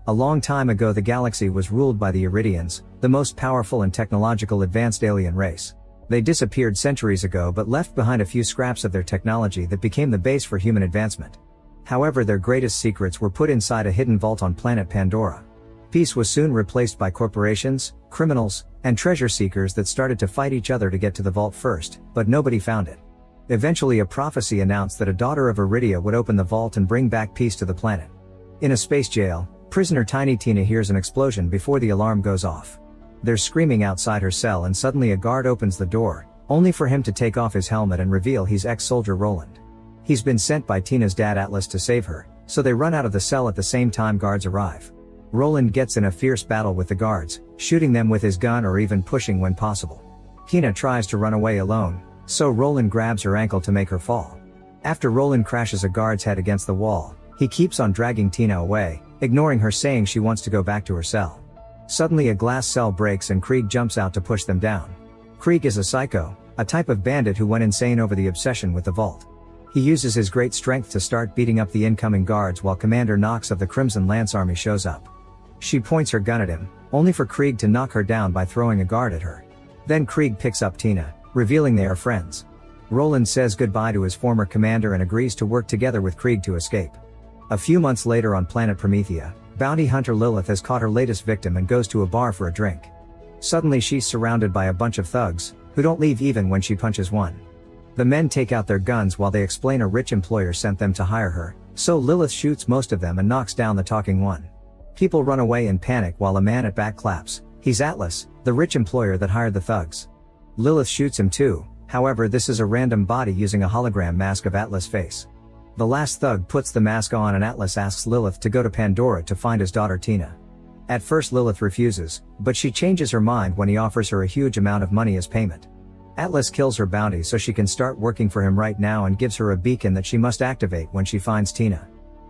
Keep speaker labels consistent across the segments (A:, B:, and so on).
A: A long time ago the galaxy was ruled by the Iridians, the most powerful and technological advanced alien race. They disappeared centuries ago but left behind a few scraps of their technology that became the base for human advancement. However, their greatest secrets were put inside a hidden vault on planet Pandora. Peace was soon replaced by corporations, criminals, and treasure seekers that started to fight each other to get to the vault first, but nobody found it. Eventually a prophecy announced that a daughter of Iridia would open the vault and bring back peace to the planet. In a space jail, prisoner Tiny Tina hears an explosion before the alarm goes off. There's screaming outside her cell and suddenly a guard opens the door, only for him to take off his helmet and reveal he's ex-soldier Roland. He's been sent by Tina's dad Atlas to save her, so they run out of the cell at the same time guards arrive. Roland gets in a fierce battle with the guards, shooting them with his gun or even pushing when possible. Tina tries to run away alone, so Roland grabs her ankle to make her fall. After Roland crashes a guard's head against the wall, he keeps on dragging Tina away, ignoring her saying she wants to go back to her cell. Suddenly a glass cell breaks and Krieg jumps out to push them down. Krieg is a psycho, a type of bandit who went insane over the obsession with the vault. He uses his great strength to start beating up the incoming guards while Commander Knox of the Crimson Lance Army shows up. She points her gun at him, only for Krieg to knock her down by throwing a guard at her. Then Krieg picks up Tina, revealing they are friends. Roland says goodbye to his former commander and agrees to work together with Krieg to escape. A few months later on planet Promethea, bounty hunter Lilith has caught her latest victim and goes to a bar for a drink. Suddenly she's surrounded by a bunch of thugs, who don't leave even when she punches one. The men take out their guns while they explain a rich employer sent them to hire her, so Lilith shoots most of them and knocks down the talking one. People run away in panic while a man at back claps. He's Atlas, the rich employer that hired the thugs. Lilith shoots him too, however this is a random body using a hologram mask of Atlas' face. The last thug puts the mask on and Atlas asks Lilith to go to Pandora to find his daughter Tina. At first Lilith refuses, but she changes her mind when he offers her a huge amount of money as payment. Atlas kills her bounty so she can start working for him right now and gives her a beacon that she must activate when she finds Tina.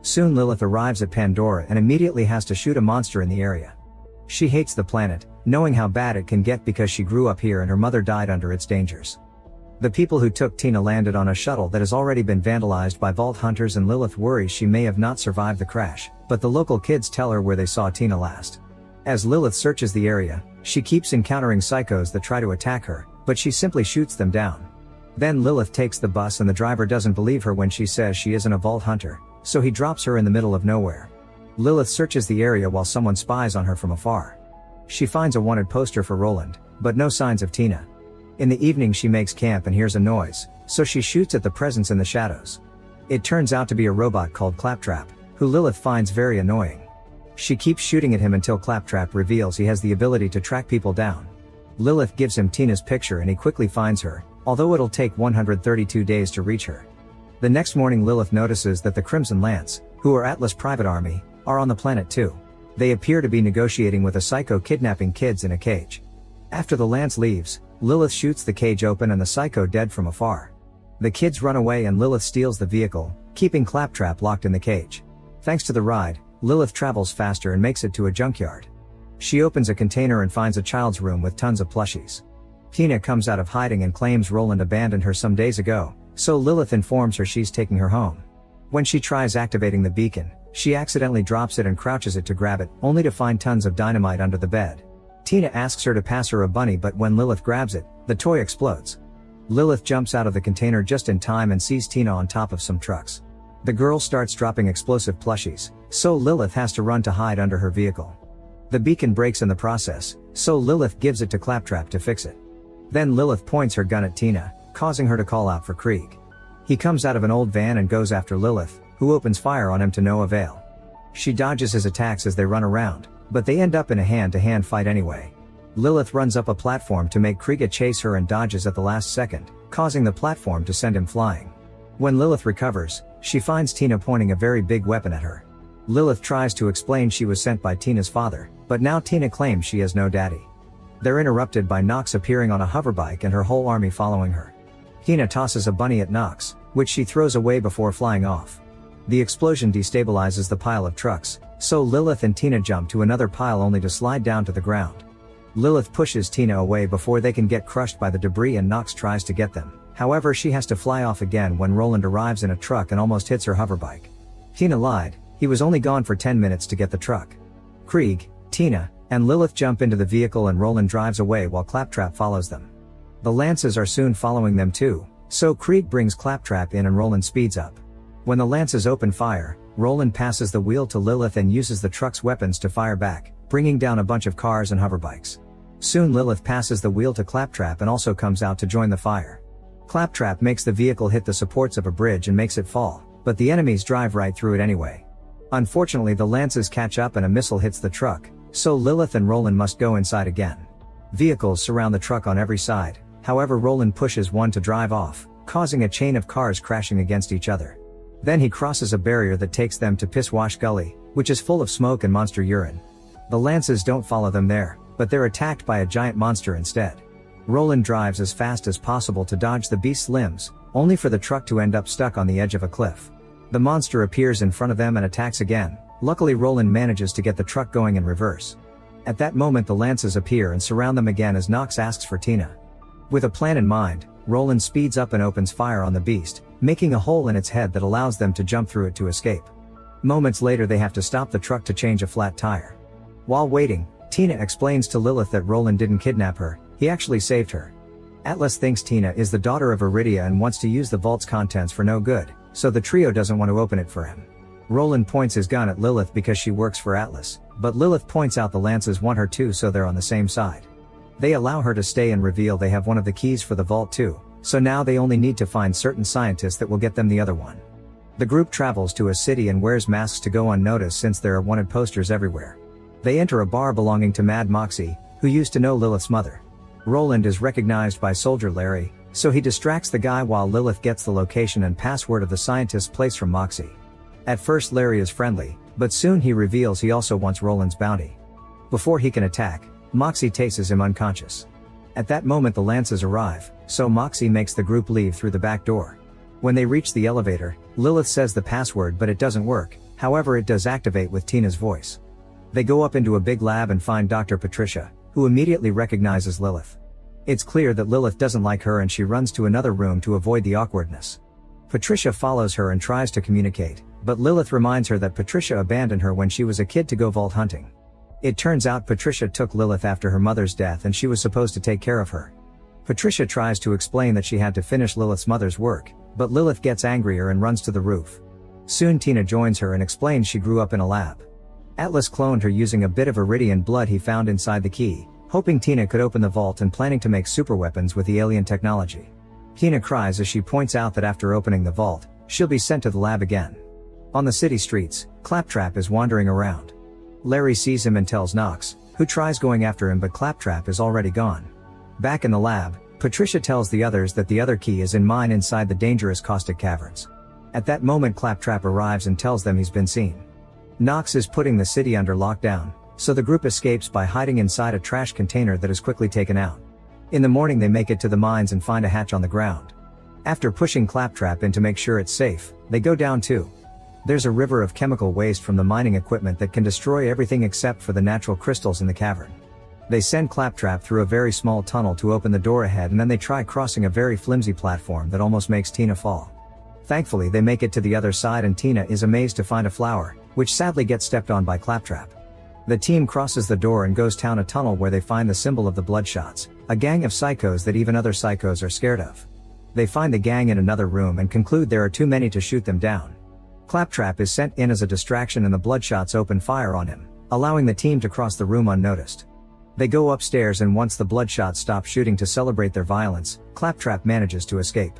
A: Soon Lilith arrives at Pandora and immediately has to shoot a monster in the area. She hates the planet, knowing how bad it can get because she grew up here and her mother died under its dangers. The people who took Tina landed on a shuttle that has already been vandalized by vault hunters and Lilith worries she may have not survived the crash, but the local kids tell her where they saw Tina last. As Lilith searches the area, she keeps encountering psychos that try to attack her, but she simply shoots them down. Then Lilith takes the bus and the driver doesn't believe her when she says she isn't a vault hunter, so he drops her in the middle of nowhere. Lilith searches the area while someone spies on her from afar. She finds a wanted poster for Roland, but no signs of Tina. In the evening she makes camp and hears a noise, so she shoots at the presence in the shadows. It turns out to be a robot called Claptrap, who Lilith finds very annoying. She keeps shooting at him until Claptrap reveals he has the ability to track people down. Lilith gives him Tina's picture and he quickly finds her, although it'll take 132 days to reach her. The next morning Lilith notices that the Crimson Lance, who are Atlas' private army, are on the planet too. They appear to be negotiating with a psycho kidnapping kids in a cage. After the Lance leaves, Lilith shoots the cage open and the psycho dead from afar. The kids run away and Lilith steals the vehicle, keeping Claptrap locked in the cage. Thanks to the ride, Lilith travels faster and makes it to a junkyard. She opens a container and finds a child's room with tons of plushies. Tina comes out of hiding and claims Roland abandoned her some days ago, so Lilith informs her she's taking her home. When she tries activating the beacon, she accidentally drops it and crouches it to grab it, only to find tons of dynamite under the bed. Tina asks her to pass her a bunny, but when Lilith grabs it, the toy explodes. Lilith jumps out of the container just in time and sees Tina on top of some trucks. The girl starts dropping explosive plushies, so Lilith has to run to hide under her vehicle. The beacon breaks in the process, so Lilith gives it to Claptrap to fix it. Then Lilith points her gun at Tina, causing her to call out for Krieg. He comes out of an old van and goes after Lilith, who opens fire on him to no avail. She dodges his attacks as they run around, but they end up in a hand-to-hand fight anyway. Lilith runs up a platform to make Krieg chase her and dodges at the last second, causing the platform to send him flying. When Lilith recovers, she finds Tina pointing a very big weapon at her. Lilith tries to explain she was sent by Tina's father, but now Tina claims she has no daddy. They're interrupted by Knox appearing on a hoverbike and her whole army following her. Tina tosses a bunny at Knox, which she throws away before flying off. The explosion destabilizes the pile of trucks, so Lilith and Tina jump to another pile only to slide down to the ground. Lilith pushes Tina away before they can get crushed by the debris and Knox tries to get them. However, she has to fly off again when Roland arrives in a truck and almost hits her hoverbike. Tina lied, he was only gone for 10 minutes to get the truck. Krieg, Tina, and Lilith jump into the vehicle and Roland drives away while Claptrap follows them. The Lances are soon following them too, so Krieg brings Claptrap in and Roland speeds up. When the Lances open fire, Roland passes the wheel to Lilith and uses the truck's weapons to fire back, bringing down a bunch of cars and hoverbikes. Soon Lilith passes the wheel to Claptrap and also comes out to join the fire. Claptrap makes the vehicle hit the supports of a bridge and makes it fall, but the enemies drive right through it anyway. Unfortunately, the Lances catch up and a missile hits the truck, so Lilith and Roland must go inside again. Vehicles surround the truck on every side, however Roland pushes one to drive off, causing a chain of cars crashing against each other. Then he crosses a barrier that takes them to Piss Wash Gully, which is full of smoke and monster urine. The Lances don't follow them there, but they're attacked by a giant monster instead. Roland drives as fast as possible to dodge the beast's limbs, only for the truck to end up stuck on the edge of a cliff. The monster appears in front of them and attacks again. Luckily Roland manages to get the truck going in reverse. At that moment the Lances appear and surround them again as Knox asks for Tina. With a plan in mind, Roland speeds up and opens fire on the beast, making a hole in its head that allows them to jump through it to escape. Moments later they have to stop the truck to change a flat tire. While waiting, Tina explains to Lilith that Roland didn't kidnap her, he actually saved her. Atlas thinks Tina is the daughter of Iridia and wants to use the vault's contents for no good, so the trio doesn't want to open it for him. Roland points his gun at Lilith because she works for Atlas, but Lilith points out the Lances want her too, so they're on the same side. They allow her to stay and reveal they have one of the keys for the vault too, so now they only need to find certain scientists that will get them the other one. The group travels to a city and wears masks to go unnoticed since there are wanted posters everywhere. They enter a bar belonging to Mad Moxie, who used to know Lilith's mother. Roland is recognized by Soldier Larry, so he distracts the guy while Lilith gets the location and password of the scientist's place from Moxie. At first Larry is friendly, but soon he reveals he also wants Roland's bounty. Before he can attack, Moxie tases him unconscious. At that moment the Lances arrive, so Moxie makes the group leave through the back door. When they reach the elevator, Lilith says the password but it doesn't work, however it does activate with Tina's voice. They go up into a big lab and find Dr. Patricia, who immediately recognizes Lilith. It's clear that Lilith doesn't like her and she runs to another room to avoid the awkwardness. Patricia follows her and tries to communicate, but Lilith reminds her that Patricia abandoned her when she was a kid to go vault hunting. It turns out Patricia took Lilith after her mother's death and she was supposed to take care of her. Patricia tries to explain that she had to finish Lilith's mother's work, but Lilith gets angrier and runs to the roof. Soon Tina joins her and explains she grew up in a lab. Atlas cloned her using a bit of Iridian blood he found inside the key, hoping Tina could open the vault and planning to make superweapons with the alien technology. Tina cries as she points out that after opening the vault, she'll be sent to the lab again. On the city streets, Claptrap is wandering around. Larry sees him and tells Knox, who tries going after him but Claptrap is already gone. Back in the lab, Patricia tells the others that the other key is in mine inside the dangerous caustic caverns. At that moment Claptrap arrives and tells them he's been seen. Knox is putting the city under lockdown, so the group escapes by hiding inside a trash container that is quickly taken out. In the morning they make it to the mines and find a hatch on the ground. After pushing Claptrap in to make sure it's safe, they go down too. There's a river of chemical waste from the mining equipment that can destroy everything except for the natural crystals in the cavern. They send Claptrap through a very small tunnel to open the door ahead and then they try crossing a very flimsy platform that almost makes Tina fall. Thankfully they make it to the other side and Tina is amazed to find a flower, which sadly gets stepped on by Claptrap. The team crosses the door and goes down a tunnel where they find the symbol of the Bloodshots, a gang of psychos that even other psychos are scared of. They find the gang in another room and conclude there are too many to shoot them down. Claptrap is sent in as a distraction and the Bloodshots open fire on him, allowing the team to cross the room unnoticed. They go upstairs and once the Bloodshots stop shooting to celebrate their violence, Claptrap manages to escape.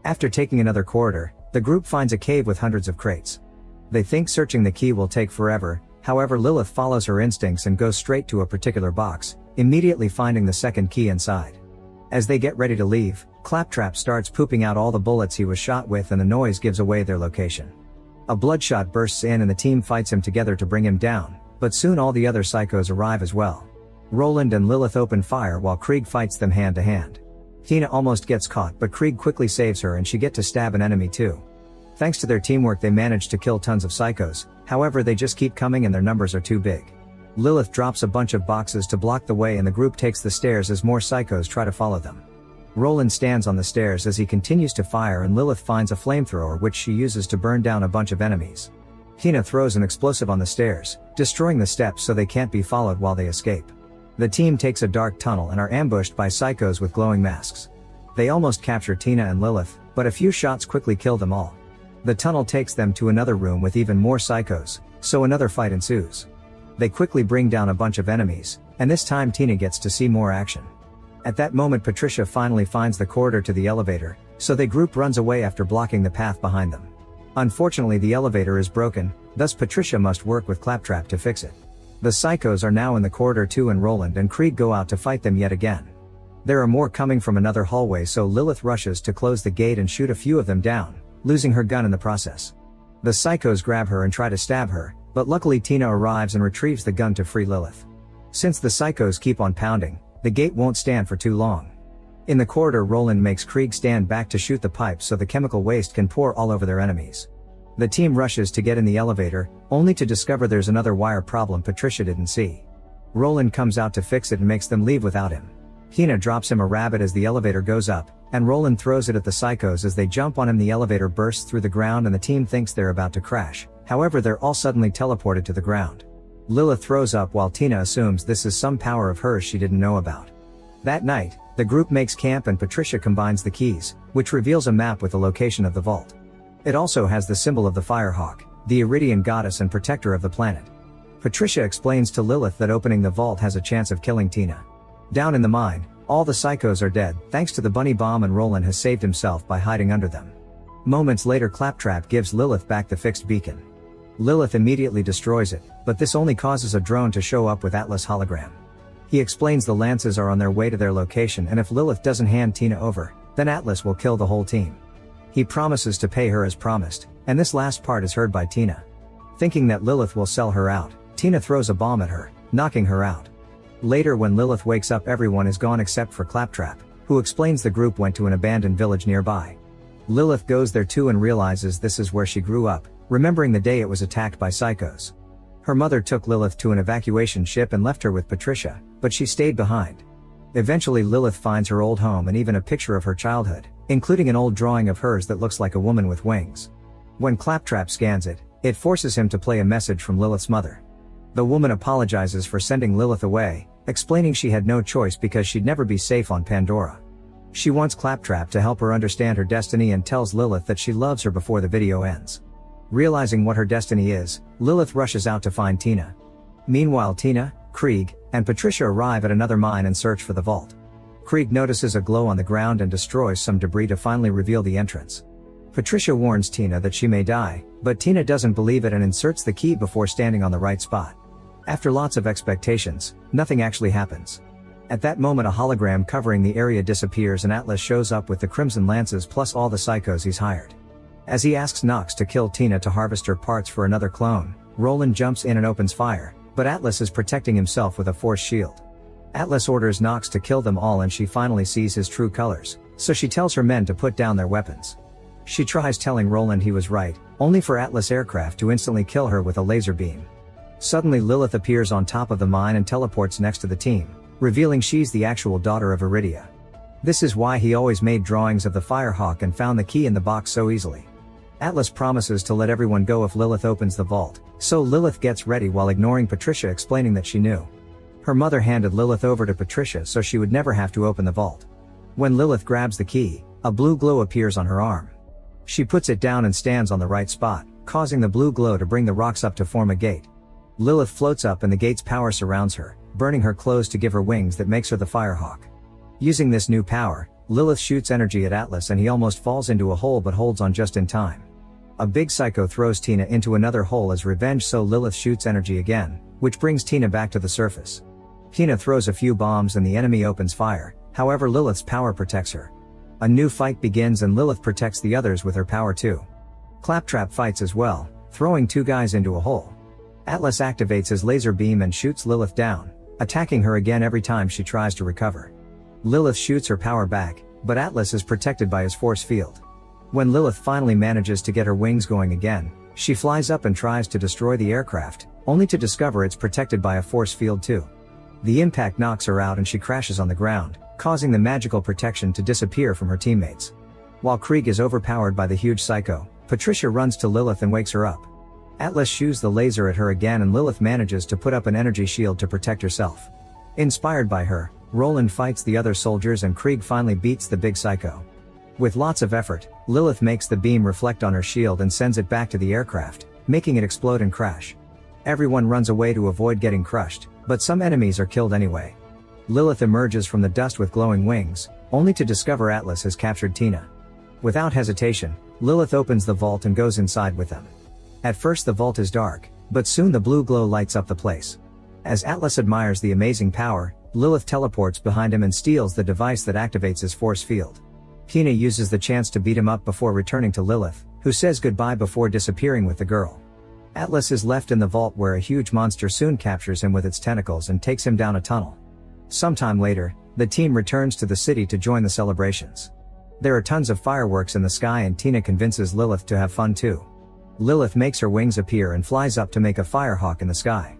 A: After taking another corridor, the group finds a cave with hundreds of crates. They think searching the key will take forever, however Lilith follows her instincts and goes straight to a particular box, immediately finding the second key inside. As they get ready to leave, Claptrap starts pooping out all the bullets he was shot with and the noise gives away their location. A Bloodshot bursts in and the team fights him together to bring him down, but soon all the other psychos arrive as well. Roland and Lilith open fire while Krieg fights them hand to hand. Tina almost gets caught but Krieg quickly saves her and she gets to stab an enemy too. Thanks to their teamwork they manage to kill tons of psychos, however they just keep coming and their numbers are too big. Lilith drops a bunch of boxes to block the way and the group takes the stairs as more psychos try to follow them. Roland stands on the stairs as he continues to fire and Lilith finds a flamethrower which she uses to burn down a bunch of enemies. Tina throws an explosive on the stairs, destroying the steps so they can't be followed while they escape. The team takes a dark tunnel and are ambushed by psychos with glowing masks. They almost capture Tina and Lilith, but a few shots quickly kill them all. The tunnel takes them to another room with even more psychos, so another fight ensues. They quickly bring down a bunch of enemies, and this time Tina gets to see more action. At that moment Patricia finally finds the corridor to the elevator, so the group runs away after blocking the path behind them. Unfortunately the elevator is broken, thus Patricia must work with Claptrap to fix it. The psychos are now in the corridor too, and Roland and Krieg go out to fight them yet again. There are more coming from another hallway, so Lilith rushes to close the gate and shoot a few of them down, losing her gun in the process. The psychos grab her and try to stab her, but luckily Tina arrives and retrieves the gun to free Lilith. Since the psychos keep on pounding, the gate won't stand for too long. In the corridor Roland makes Krieg stand back to shoot the pipe so the chemical waste can pour all over their enemies. The team rushes to get in the elevator, only to discover there's another wire problem Patricia didn't see. Roland comes out to fix it and makes them leave without him. Tina drops him a rabbit as the elevator goes up, and Roland throws it at the psychos as they jump on him. The elevator bursts through the ground and the team thinks they're about to crash, however they're all suddenly teleported to the ground. Lilith throws up while Tina assumes this is some power of hers she didn't know about. That night, the group makes camp and Patricia combines the keys, which reveals a map with the location of the vault. It also has the symbol of the Firehawk, the Iridian goddess and protector of the planet. Patricia explains to Lilith that opening the vault has a chance of killing Tina. Down in the mine, all the psychos are dead thanks to the bunny bomb, and Roland has saved himself by hiding under them. Moments later Claptrap gives Lilith back the fixed beacon. Lilith immediately destroys it, but this only causes a drone to show up with Atlas hologram. He explains the Lances are on their way to their location, and if Lilith doesn't hand Tina over, then Atlas will kill the whole team. He promises to pay her as promised, and this last part is heard by Tina. Thinking that Lilith will sell her out, Tina throws a bomb at her, knocking her out. Later when Lilith wakes up everyone is gone except for Claptrap, who explains the group went to an abandoned village nearby. Lilith goes there too and realizes this is where she grew up, remembering the day it was attacked by psychos. Her mother took Lilith to an evacuation ship and left her with Patricia, but she stayed behind. Eventually Lilith finds her old home and even a picture of her childhood, including an old drawing of hers that looks like a woman with wings. When Claptrap scans it, it forces him to play a message from Lilith's mother. The woman apologizes for sending Lilith away, explaining she had no choice because she'd never be safe on Pandora. She wants Claptrap to help her understand her destiny and tells Lilith that she loves her before the video ends. Realizing what her destiny is, Lilith rushes out to find Tina. Meanwhile Tina, Krieg, and Patricia arrive at another mine and search for the vault. Krieg notices a glow on the ground and destroys some debris to finally reveal the entrance. Patricia warns Tina that she may die, but Tina doesn't believe it and inserts the key before standing on the right spot. After lots of expectations, nothing actually happens. At that moment a hologram covering the area disappears and Atlas shows up with the Crimson Lances plus all the psychos he's hired. As he asks Nox to kill Tina to harvest her parts for another clone, Roland jumps in and opens fire, but Atlas is protecting himself with a force shield. Atlas orders Nox to kill them all and she finally sees his true colors, so she tells her men to put down their weapons. She tries telling Roland he was right, only for Atlas aircraft to instantly kill her with a laser beam. Suddenly Lilith appears on top of the mine and teleports next to the team, revealing she's the actual daughter of Iridia. This is why he always made drawings of the Firehawk and found the key in the box so easily. Atlas promises to let everyone go if Lilith opens the vault, so Lilith gets ready while ignoring Patricia explaining that she knew. Her mother handed Lilith over to Patricia so she would never have to open the vault. When Lilith grabs the key, a blue glow appears on her arm. She puts it down and stands on the right spot, causing the blue glow to bring the rocks up to form a gate. Lilith floats up and the gate's power surrounds her, burning her clothes to give her wings that makes her the Firehawk. Using this new power, Lilith shoots energy at Atlas and he almost falls into a hole but holds on just in time. A big psycho throws Tina into another hole as revenge, so Lilith shoots energy again, which brings Tina back to the surface. Tina throws a few bombs and the enemy opens fire, however Lilith's power protects her. A new fight begins and Lilith protects the others with her power too. Claptrap fights as well, throwing two guys into a hole. Atlas activates his laser beam and shoots Lilith down, attacking her again every time she tries to recover. Lilith shoots her power back, but Atlas is protected by his force field. When Lilith finally manages to get her wings going again, she flies up and tries to destroy the aircraft, only to discover it's protected by a force field too. The impact knocks her out and she crashes on the ground, causing the magical protection to disappear from her teammates. While Krieg is overpowered by the huge psycho, Patricia runs to Lilith and wakes her up. Atlas shoots the laser at her again and Lilith manages to put up an energy shield to protect herself. Inspired by her, Roland fights the other soldiers and Krieg finally beats the big psycho. With lots of effort, Lilith makes the beam reflect on her shield and sends it back to the aircraft, making it explode and crash. Everyone runs away to avoid getting crushed, but some enemies are killed anyway. Lilith emerges from the dust with glowing wings, only to discover Atlas has captured Tina. Without hesitation, Lilith opens the vault and goes inside with them. At first the vault is dark, but soon the blue glow lights up the place. As Atlas admires the amazing power, Lilith teleports behind him and steals the device that activates his force field. Tina uses the chance to beat him up before returning to Lilith, who says goodbye before disappearing with the girl. Atlas is left in the vault where a huge monster soon captures him with its tentacles and takes him down a tunnel. Sometime later, the team returns to the city to join the celebrations. There are tons of fireworks in the sky and Tina convinces Lilith to have fun too. Lilith makes her wings appear and flies up to make a firehawk in the sky.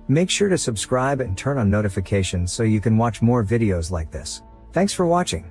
A: Make sure to subscribe and turn on notifications so you can watch more videos like this. Thanks for watching.